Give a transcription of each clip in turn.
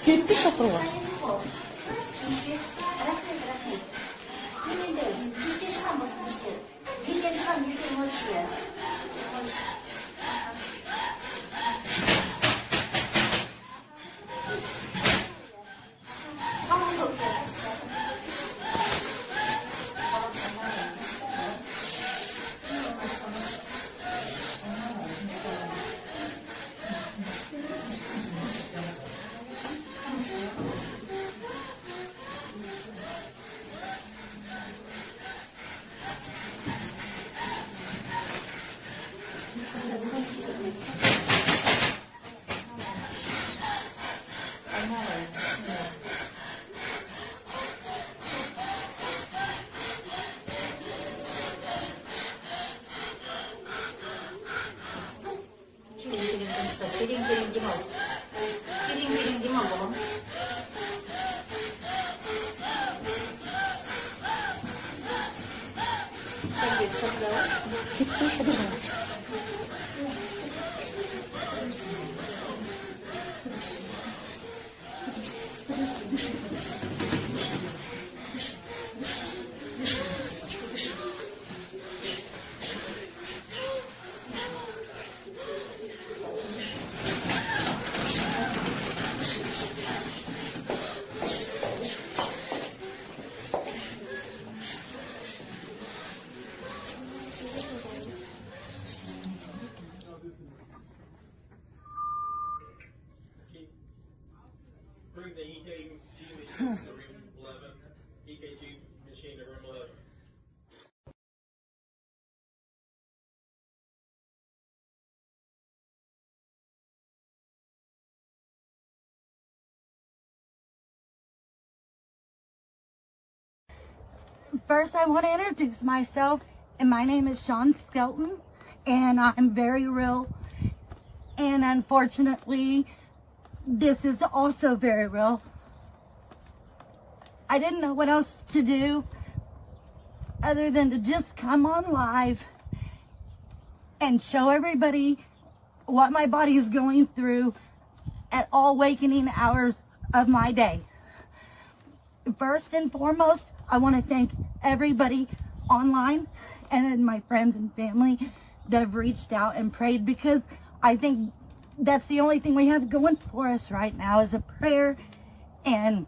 Gitti şapırlar. Kiring-kiring di mau. Kiring-kiring di mau. Gitti şapırlar. Bring the EKG machine to room 11. EKG machine to room 11. First, I want to introduce myself, and my name is Sean Skelton, and I'm very real. And unfortunately, this is also very real. I didn't know what else to do other than to just come on live and show everybody what my body is going through at all wakening hours of my day. First and foremost, I want to thank everybody online and my friends and family that have reached out and prayed, because I think that's the only thing we have going for us right now is a prayer. And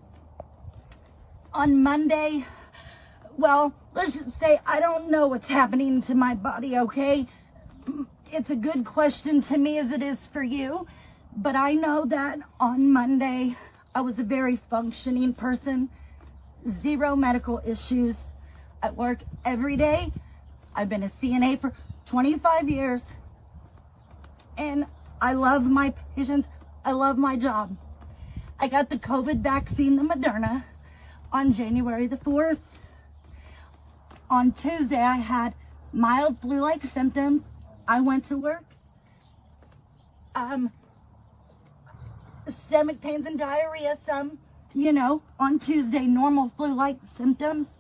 on Monday, well, let's just say I don't know what's happening to my body, okay? It's a good question to me as it is for you, but I know that on Monday, I was a very functioning person, zero medical issues. I work every day. I've been a CNA for 25 years, and I love my patients. I love my job. I got the COVID vaccine, the Moderna, on January the 4th. On Tuesday, I had mild flu-like symptoms. I went to work. Stomach pains and diarrhea, some, on Tuesday, normal flu-like symptoms.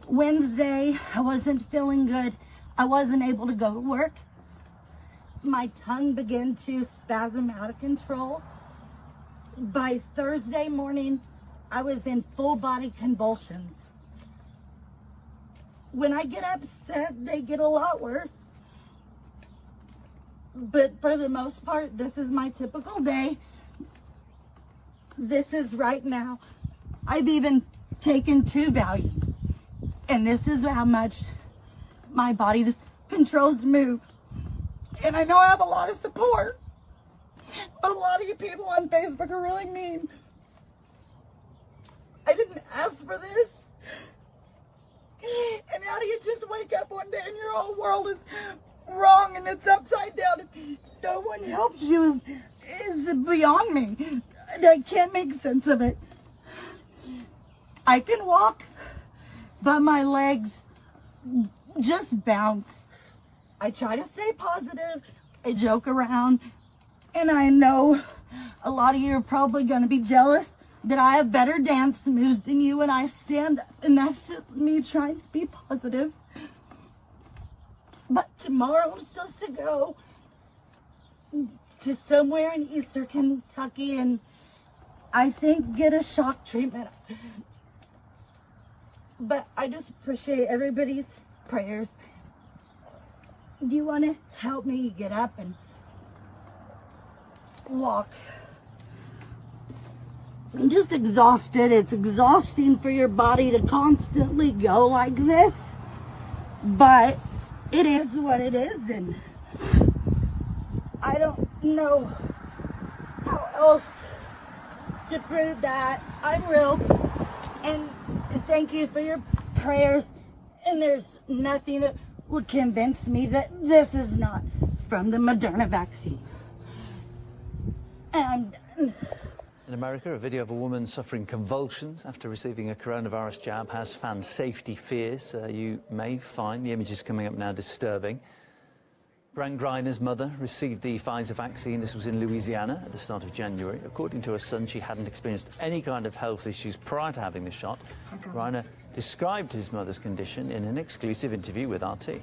Wednesday, I wasn't feeling good. I wasn't able to go to work. My tongue began to spasm out of control. By Thursday morning, I was in full body convulsions. When I get upset, they get a lot worse. But for the most part, this is my typical day. This is right now. I've even taken 2 Valiums. And this is how much my body just controls to move. And I know I have a lot of support, but a lot of you people on Facebook are really mean. I didn't ask for this. And how do you just wake up one day and your whole world is wrong and it's upside down and no one helps you is beyond me. I can't make sense of it. I can walk, but my legs just bounce. I try to stay positive. I joke around. And I know a lot of you are probably going to be jealous that I have better dance moves than you and I stand up. And that's just me trying to be positive. But tomorrow I'm supposed to go to somewhere in Eastern Kentucky and I think get a shock treatment. But I just appreciate everybody's prayers. Do you want to help me get up and walk? I'm just exhausted. It's exhausting for your body to constantly go like this. But it is what it is, and I don't know how else to prove that I'm real. And thank you for your prayers. And there's nothing that would convince me that this is not from the Moderna vaccine. And I'm done. In America, a video of a woman suffering convulsions after receiving a coronavirus jab has fanned safety fears. You may find the images coming up now disturbing. Brent Griner's mother received the Pfizer vaccine. This was in Louisiana at the start of January. According to her son, she hadn't experienced any kind of health issues prior to having the shot. Griner described his mother's condition in an exclusive interview with RT.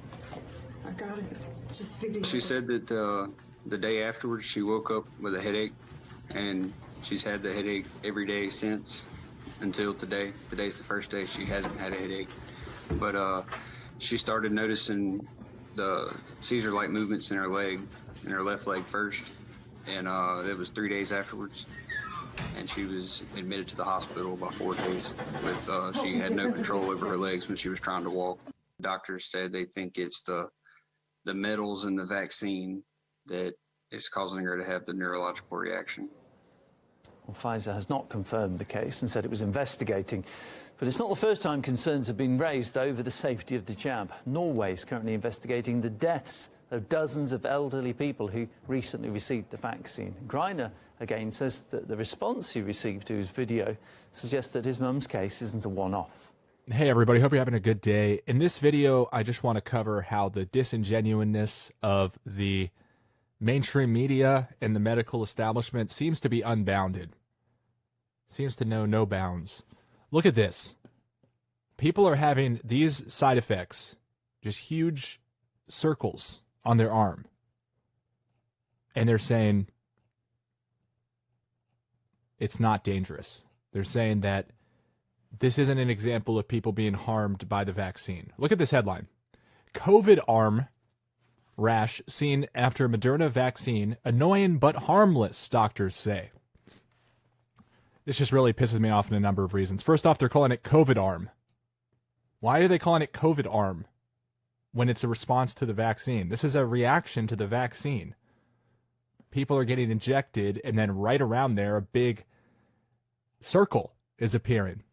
I got it. Just video. She said that the day afterwards she woke up with a headache, and she's had the headache every day since until today. Today's the first day she hasn't had a headache. But she started noticing the seizure-like movements in her leg, in her left leg first, and it was 3 days afterwards. And she was admitted to the hospital about 4 days with she had no control over her legs when she was trying to walk. Doctors said they think it's the metals in the vaccine that is causing her to have the neurological reaction. Well, Pfizer has not confirmed the case and said it was investigating. But it's not the first time concerns have been raised over the safety of the jab. Norway is currently investigating the deaths of dozens of elderly people who recently received the vaccine. Griner, again, says that the response he received to his video suggests that his mum's case isn't a one-off. Hey everybody, hope you're having a good day. In this video, I just want to cover how the disingenuousness of the mainstream media and the medical establishment seems to be unbounded. Seems to know no bounds. Look at this. People are having these side effects, just huge circles on their arm. And they're saying it's not dangerous. They're saying that this isn't an example of people being harmed by the vaccine. Look at this headline. COVID arm rash seen after Moderna vaccine. Annoying but harmless, doctors say. This just really pisses me off in a number of reasons. First off, they're calling it COVID arm. Why are they calling it COVID arm when it's a response to the vaccine? This is a reaction to the vaccine. People are getting injected, and then right around there, a big circle is appearing.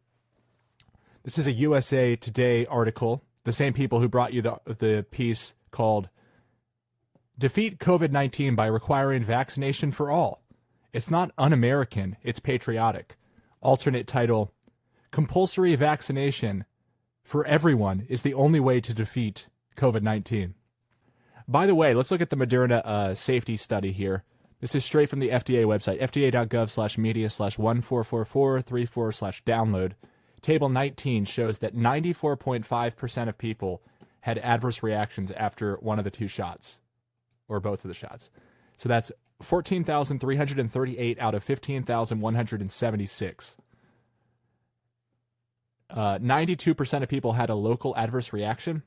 This is a USA Today article. The same people who brought you the piece called Defeat COVID-19 by Requiring Vaccination for All. It's not un-American, it's patriotic. Alternate title, Compulsory Vaccination for Everyone is the Only Way to Defeat COVID-19. By the way, let's look at the Moderna safety study here. This is straight from the FDA website, fda.gov/media/144434/download. Table 19 shows that 94.5% of people had adverse reactions after one of the two shots, or both of the shots. So that's 14,338 out of 15,176. 92% of people had a local adverse reaction.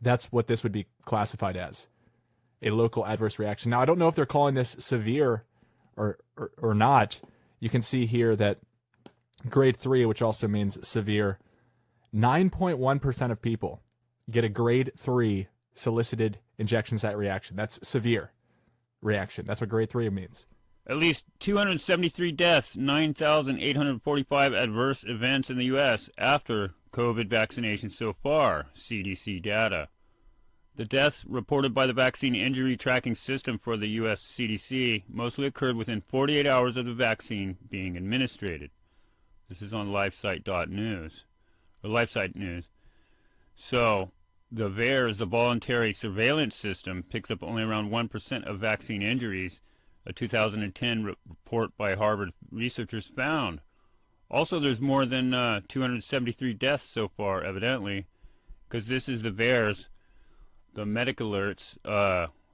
That's what this would be classified as, a local adverse reaction. Now, I don't know if they're calling this severe or not. You can see here that grade 3, which also means severe, 9.1% of people get a grade 3 solicited injection site reaction. That's severe reaction. That's what grade 3 means. At least 273 deaths, 9,845 adverse events in the U.S. after COVID vaccination so far, CDC data. The deaths reported by the Vaccine Injury Tracking System for the U.S. CDC mostly occurred within 48 hours of the vaccine being administered. This is on LifeSite.news, or LifeSite News. So, the VAERS, the Voluntary Surveillance System, picks up only around 1% of vaccine injuries, a 2010 report by Harvard researchers found. Also, there's more than 273 deaths so far, evidently, because this is the VAERS the medical alerts,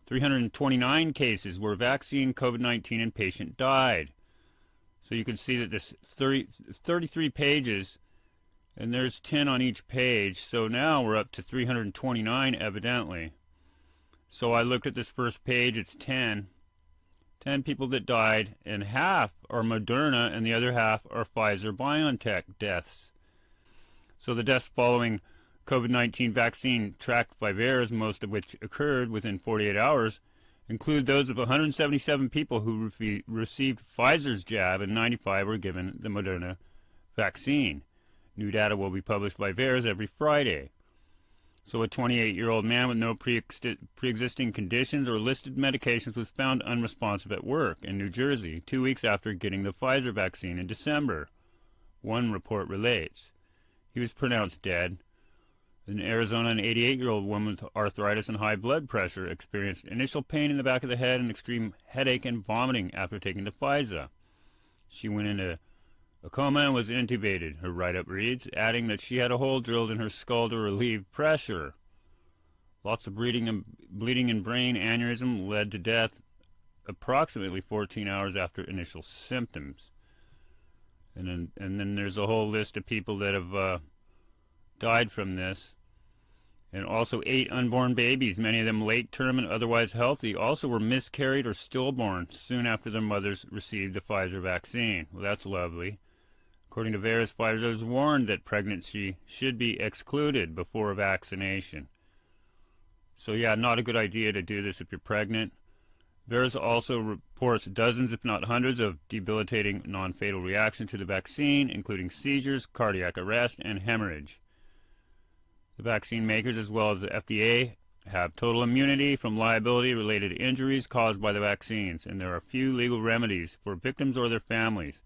329 cases where vaccine COVID-19 and patient died. So you can see that this 33 pages, and there's 10 on each page. So now we're up to 329 evidently. So I looked at this first page, it's 10 people that died, and half are Moderna and the other half are Pfizer-BioNTech deaths. So the deaths following COVID-19 vaccine tracked by VAERS, most of which occurred within 48 hours, include those of 177 people who received Pfizer's jab and 95 were given the Moderna vaccine. New data will be published by VAERS every Friday. So a 28-year-old man with no pre-existing conditions or listed medications was found unresponsive at work in New Jersey 2 weeks after getting the Pfizer vaccine in December. One report relates. He was pronounced dead. In Arizona, an 88-year-old woman with arthritis and high blood pressure experienced initial pain in the back of the head and extreme headache and vomiting after taking the Pfizer. She went into a coma and was intubated, her write-up reads, adding that she had a hole drilled in her skull to relieve pressure. Lots of bleeding and brain aneurysm led to death approximately 14 hours after initial symptoms. And then there's a whole list of people that have died from this. And also 8 unborn babies, many of them late term and otherwise healthy, also were miscarried or stillborn soon after their mothers received the Pfizer vaccine. Well, that's lovely. According to VAERS, Pfizer has warned that pregnancy should be excluded before vaccination. So yeah, not a good idea to do this if you're pregnant. VAERS also reports dozens, if not hundreds, of debilitating non-fatal reactions to the vaccine, including seizures, cardiac arrest, and hemorrhage. The vaccine makers, as well as the FDA, have total immunity from liability-related injuries caused by the vaccines, and there are few legal remedies for victims or their families.